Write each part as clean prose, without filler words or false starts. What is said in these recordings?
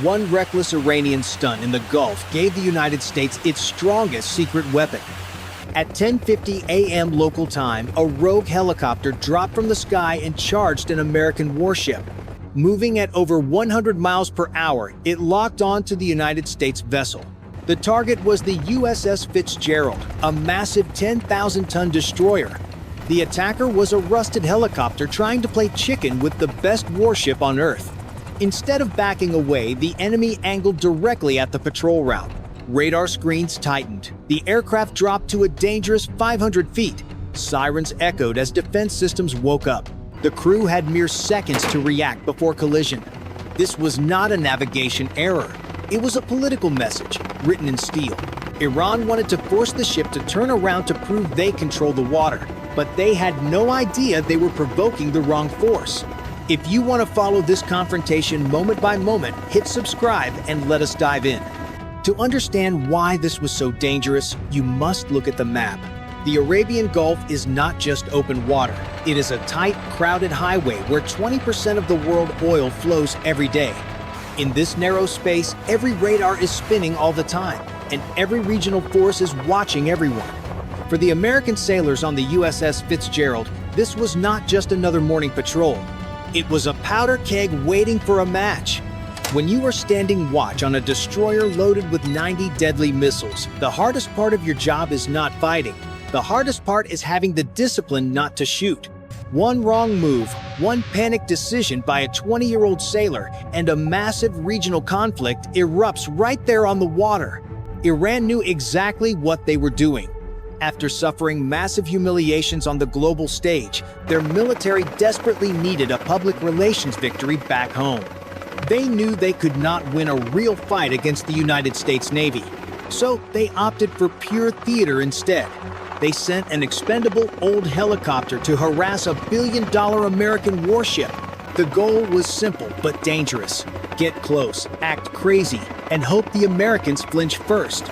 One reckless Iranian stunt in the Gulf gave the United States its strongest secret weapon. At 10:50 a.m. local time, a rogue helicopter dropped from the sky and charged an American warship. Moving at over 100 miles per hour, it locked onto the United States vessel. The target was the USS Fitzgerald, a massive 10,000-ton destroyer. The attacker was a rusted helicopter trying to play chicken with the best warship on Earth. Instead of backing away, the enemy angled directly at the patrol route. Radar screens tightened. The aircraft dropped to a dangerous 500 feet. Sirens echoed as defense systems woke up. The crew had mere seconds to react before collision. This was not a navigation error. It was a political message, written in steel. Iran wanted to force the ship to turn around to prove they control the water, but they had no idea they were provoking the wrong force. If you want to follow this confrontation moment by moment, hit subscribe and let us dive in. To understand why this was so dangerous, you must look at the map. The Arabian Gulf is not just open water. It is a tight, crowded highway where 20% of the world oil flows every day. In this narrow space, every radar is spinning all the time, and every regional force is watching everyone. For the American sailors on the USS Fitzgerald, this was not just another morning patrol. It was a powder keg waiting for a match. When you are standing watch on a destroyer loaded with 90 deadly missiles, the hardest part of your job is not fighting. The hardest part is having the discipline not to shoot. One wrong move, one panicked decision by a 20-year-old sailor, and a massive regional conflict erupts right there on the water. Iran knew exactly what they were doing. After suffering massive humiliations on the global stage, their military desperately needed a public relations victory back home. They knew they could not win a real fight against the United States Navy, so they opted for pure theater instead. They sent an expendable old helicopter to harass a billion-dollar American warship. The goal was simple but dangerous. Get close, act crazy, and hope the Americans flinch first.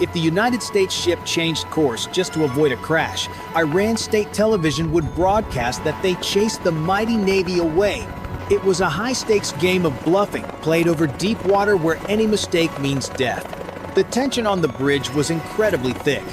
If the United States ship changed course just to avoid a crash, Iran state television would broadcast that they chased the mighty Navy away. It was a high-stakes game of bluffing, played over deep water where any mistake means death. The tension on the bridge was incredibly thick.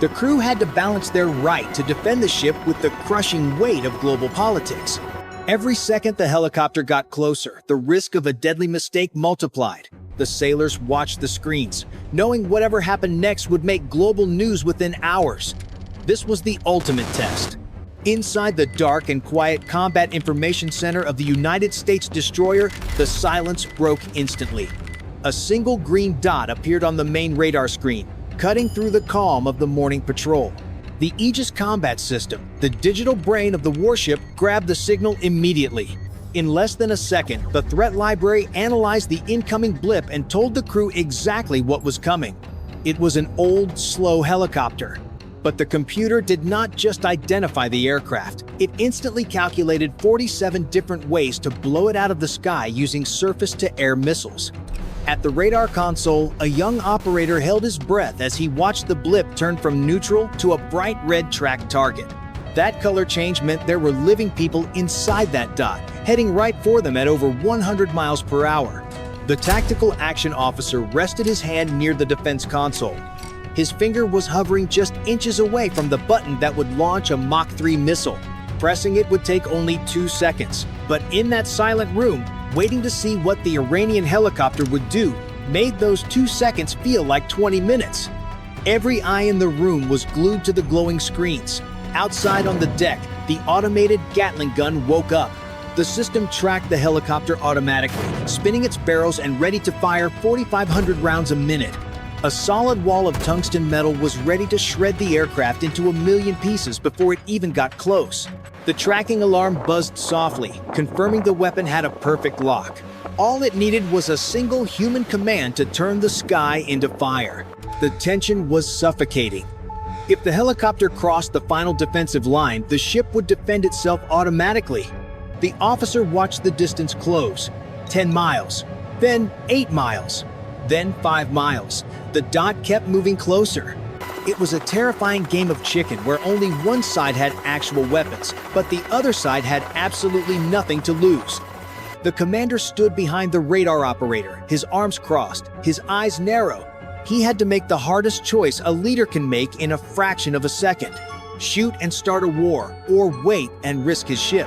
The crew had to balance their right to defend the ship with the crushing weight of global politics. Every second the helicopter got closer, the risk of a deadly mistake multiplied. The sailors watched the screens, knowing whatever happened next would make global news within hours. This was the ultimate test. Inside the dark and quiet Combat Information Center of the United States destroyer, the silence broke instantly. A single green dot appeared on the main radar screen, cutting through the calm of the morning patrol. The Aegis combat system, the digital brain of the warship, grabbed the signal immediately. In less than a second, the threat library analyzed the incoming blip and told the crew exactly what was coming. It was an old, slow helicopter. But the computer did not just identify the aircraft. It instantly calculated 47 different ways to blow it out of the sky using surface-to-air missiles. At the radar console, a young operator held his breath as he watched the blip turn from neutral to a bright red tracked target. That color change meant there were living people inside that dot, heading right for them at over 100 miles per hour. The tactical action officer rested his hand near the defense console. His finger was hovering just inches away from the button that would launch a Mach 3 missile. Pressing it would take only 2 seconds. But in that silent room, waiting to see what the Iranian helicopter would do, made those 2 seconds feel like 20 minutes. Every eye in the room was glued to the glowing screens. Outside on the deck, the automated Gatling gun woke up. The system tracked the helicopter automatically, spinning its barrels and ready to fire 4,500 rounds a minute. A solid wall of tungsten metal was ready to shred the aircraft into a million pieces before it even got close. The tracking alarm buzzed softly, confirming the weapon had a perfect lock. All it needed was a single human command to turn the sky into fire. The tension was suffocating. If the helicopter crossed the final defensive line, the ship would defend itself automatically. The officer watched the distance close. 10 miles, then 8 miles, then 5 miles. The dot kept moving closer. It was a terrifying game of chicken where only one side had actual weapons, but the other side had absolutely nothing to lose. The commander stood behind the radar operator, his arms crossed, his eyes narrow. He had to make the hardest choice a leader can make in a fraction of a second: shoot and start a war, or wait and risk his ship.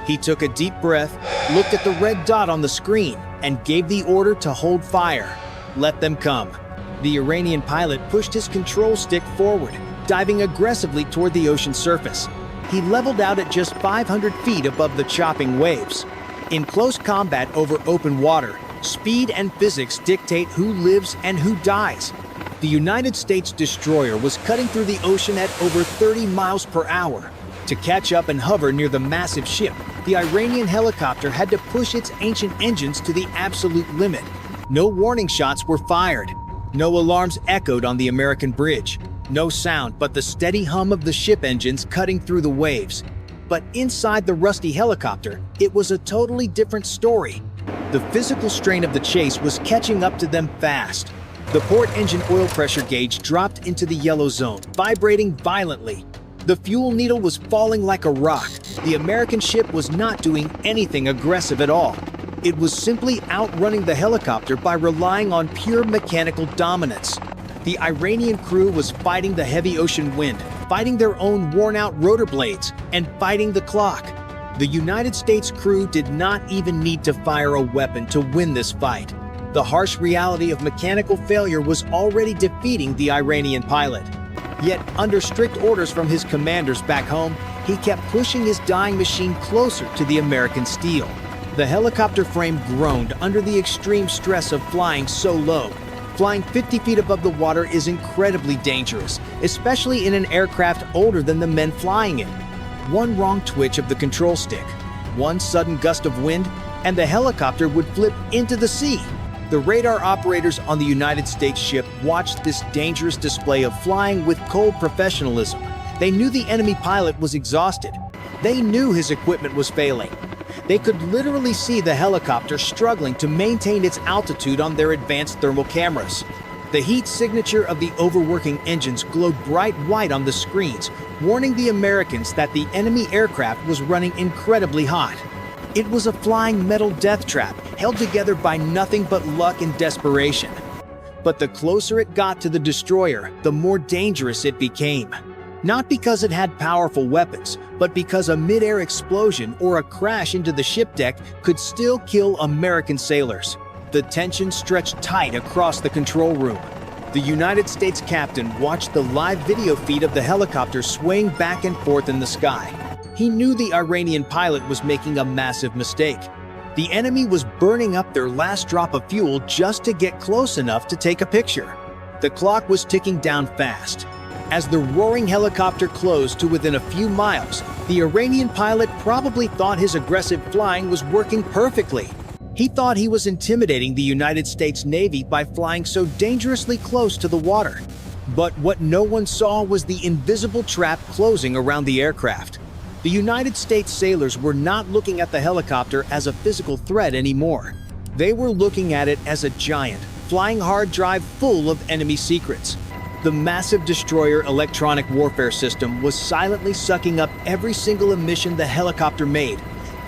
He took a deep breath, looked at the red dot on the screen, and gave the order to hold fire. Let them come. The Iranian pilot pushed his control stick forward, diving aggressively toward the ocean surface. He leveled out at just 500 feet above the chopping waves. In close combat over open water, speed and physics dictate who lives and who dies. The United States destroyer was cutting through the ocean at over 30 miles per hour. To catch up and hover near the massive ship, the Iranian helicopter had to push its ancient engines to the absolute limit. No warning shots were fired. No alarms echoed on the American bridge. No sound but the steady hum of the ship engines cutting through the waves. But inside the rusty helicopter, it was a totally different story. The physical strain of the chase was catching up to them fast. The port engine oil pressure gauge dropped into the yellow zone, vibrating violently. The fuel needle was falling like a rock. The American ship was not doing anything aggressive at all. It was simply outrunning the helicopter by relying on pure mechanical dominance. The Iranian crew was fighting the heavy ocean wind, fighting their own worn-out rotor blades, and fighting the clock. The United States crew did not even need to fire a weapon to win this fight. The harsh reality of mechanical failure was already defeating the Iranian pilot. Yet, under strict orders from his commanders back home, he kept pushing his dying machine closer to the American steel. The helicopter frame groaned under the extreme stress of flying so low. Flying 50 feet above the water is incredibly dangerous, especially in an aircraft older than the men flying it. One wrong twitch of the control stick, one sudden gust of wind, and the helicopter would flip into the sea. The radar operators on the United States ship watched this dangerous display of flying with cold professionalism. They knew the enemy pilot was exhausted. They knew his equipment was failing. They could literally see the helicopter struggling to maintain its altitude on their advanced thermal cameras. The heat signature of the overworking engines glowed bright white on the screens, warning the Americans that the enemy aircraft was running incredibly hot. It was a flying metal death trap, held together by nothing but luck and desperation. But the closer it got to the destroyer, the more dangerous it became. Not because it had powerful weapons, but because a mid-air explosion or a crash into the ship deck could still kill American sailors. The tension stretched tight across the control room. The United States captain watched the live video feed of the helicopter swaying back and forth in the sky. He knew the Iranian pilot was making a massive mistake. The enemy was burning up their last drop of fuel just to get close enough to take a picture. The clock was ticking down fast. As the roaring helicopter closed to within a few miles, the Iranian pilot probably thought his aggressive flying was working perfectly. He thought he was intimidating the United States Navy by flying so dangerously close to the water. But what no one saw was the invisible trap closing around the aircraft. The United States sailors were not looking at the helicopter as a physical threat anymore. They were looking at it as a giant, flying hard drive full of enemy secrets. The massive destroyer electronic warfare system was silently sucking up every single emission the helicopter made.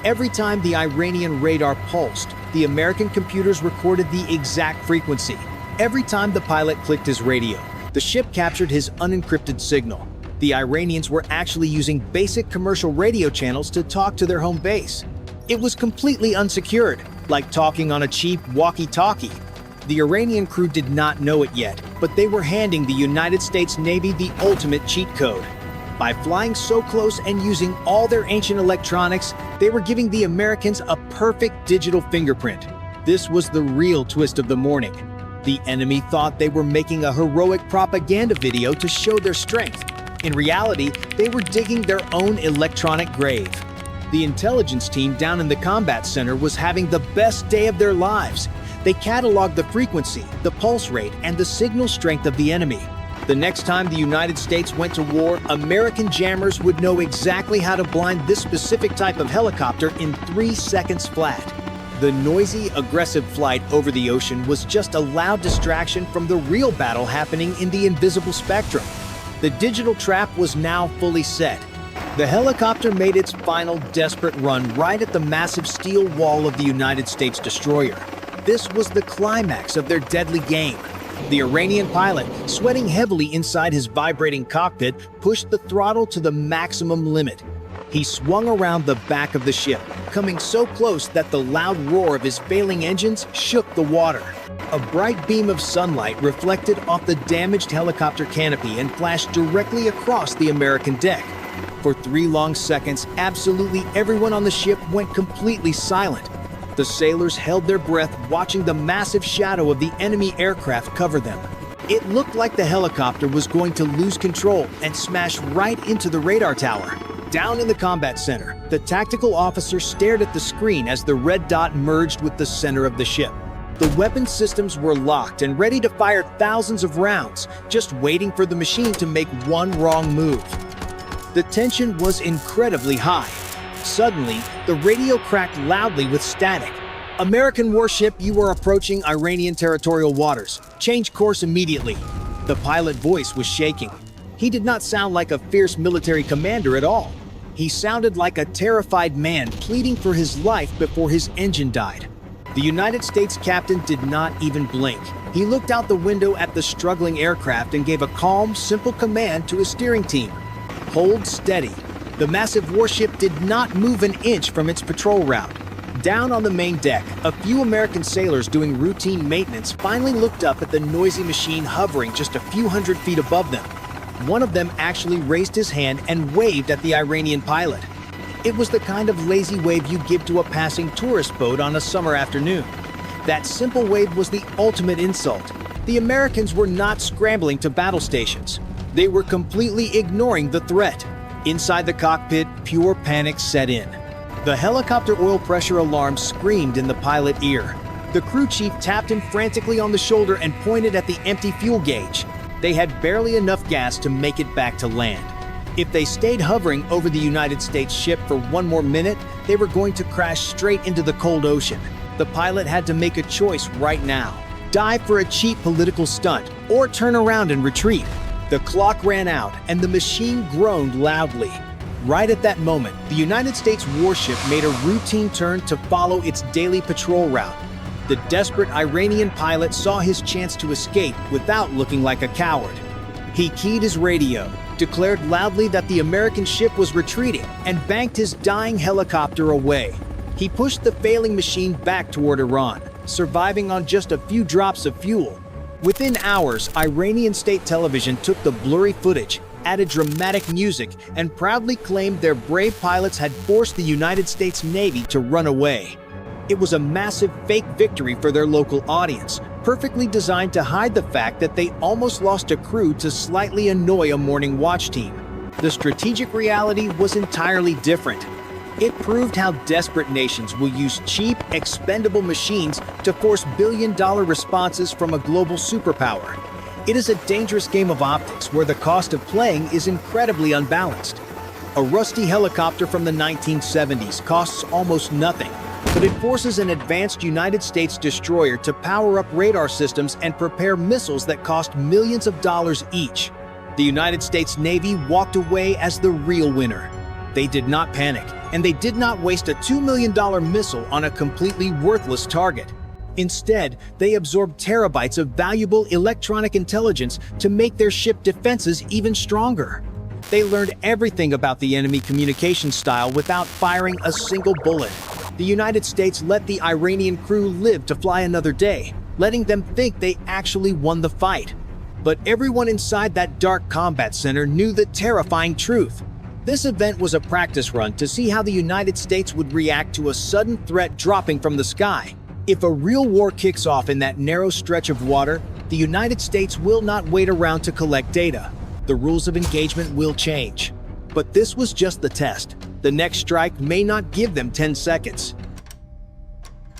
Every time the Iranian radar pulsed, the American computers recorded the exact frequency. Every time the pilot clicked his radio, the ship captured his unencrypted signal. The Iranians were actually using basic commercial radio channels to talk to their home base. It was completely unsecured, like talking on a cheap walkie-talkie. The Iranian crew did not know it yet, but they were handing the United States Navy the ultimate cheat code. By flying so close and using all their ancient electronics, they were giving the Americans a perfect digital fingerprint. This was the real twist of the morning. The enemy thought they were making a heroic propaganda video to show their strength. In reality, they were digging their own electronic grave. The intelligence team down in the combat center was having the best day of their lives. They cataloged the frequency, the pulse rate, and the signal strength of the enemy. The next time the United States went to war, American jammers would know exactly how to blind this specific type of helicopter in 3 seconds flat. The noisy, aggressive flight over the ocean was just a loud distraction from the real battle happening in the invisible spectrum. The digital trap was now fully set. The helicopter made its final desperate run right at the massive steel wall of the United States destroyer. This was the climax of their deadly game. The Iranian pilot, sweating heavily inside his vibrating cockpit, pushed the throttle to the maximum limit. He swung around the back of the ship, coming so close that the loud roar of his failing engines shook the water. A bright beam of sunlight reflected off the damaged helicopter canopy and flashed directly across the American deck. For 3 long seconds, absolutely everyone on the ship went completely silent. The sailors held their breath, watching the massive shadow of the enemy aircraft cover them. It looked like the helicopter was going to lose control and smash right into the radar tower. Down in the combat center, the tactical officer stared at the screen as the red dot merged with the center of the ship. The weapon systems were locked and ready to fire thousands of rounds, just waiting for the machine to make one wrong move. The tension was incredibly high. Suddenly, the radio cracked loudly with static. "American warship, you are approaching Iranian territorial waters. Change course immediately." The pilot voice was shaking. He did not sound like a fierce military commander at all. He sounded like a terrified man pleading for his life before his engine died. The United States captain did not even blink. He looked out the window at the struggling aircraft and gave a calm, simple command to his steering team. "Hold steady." The massive warship did not move an inch from its patrol route. Down on the main deck, a few American sailors doing routine maintenance finally looked up at the noisy machine hovering just a few hundred feet above them. One of them actually raised his hand and waved at the Iranian pilot. It was the kind of lazy wave you give to a passing tourist boat on a summer afternoon. That simple wave was the ultimate insult. The Americans were not scrambling to battle stations. They were completely ignoring the threat. Inside the cockpit, pure panic set in. The helicopter oil pressure alarm screamed in the pilot's ear. The crew chief tapped him frantically on the shoulder and pointed at the empty fuel gauge. They had barely enough gas to make it back to land. If they stayed hovering over the United States ship for one more minute, they were going to crash straight into the cold ocean. The pilot had to make a choice right now: dive for a cheap political stunt, or turn around and retreat. The clock ran out, and the machine groaned loudly. Right at that moment, the United States warship made a routine turn to follow its daily patrol route. The desperate Iranian pilot saw his chance to escape without looking like a coward. He keyed his radio, declared loudly that the American ship was retreating, and banked his dying helicopter away. He pushed the failing machine back toward Iran, surviving on just a few drops of fuel. Within hours, Iranian state television took the blurry footage, added dramatic music, and proudly claimed their brave pilots had forced the United States Navy to run away. It was a massive fake victory for their local audience, perfectly designed to hide the fact that they almost lost a crew to slightly annoy a morning watch team. The strategic reality was entirely different. It proved how desperate nations will use cheap, expendable machines to force billion-dollar responses from a global superpower. It is a dangerous game of optics where the cost of playing is incredibly unbalanced. A rusty helicopter from the 1970s costs almost nothing, but it forces an advanced United States destroyer to power up radar systems and prepare missiles that cost millions of dollars each. The United States Navy walked away as the real winner. They did not panic, and they did not waste a $2 million missile on a completely worthless target. Instead, they absorbed terabytes of valuable electronic intelligence to make their ship defenses even stronger. They learned everything about the enemy communication style without firing a single bullet. The United States let the Iranian crew live to fly another day, letting them think they actually won the fight. But everyone inside that dark combat center knew the terrifying truth. This event was a practice run to see how the United States would react to a sudden threat dropping from the sky. If a real war kicks off in that narrow stretch of water, the United States will not wait around to collect data. The rules of engagement will change. But this was just the test. The next strike may not give them 10 seconds.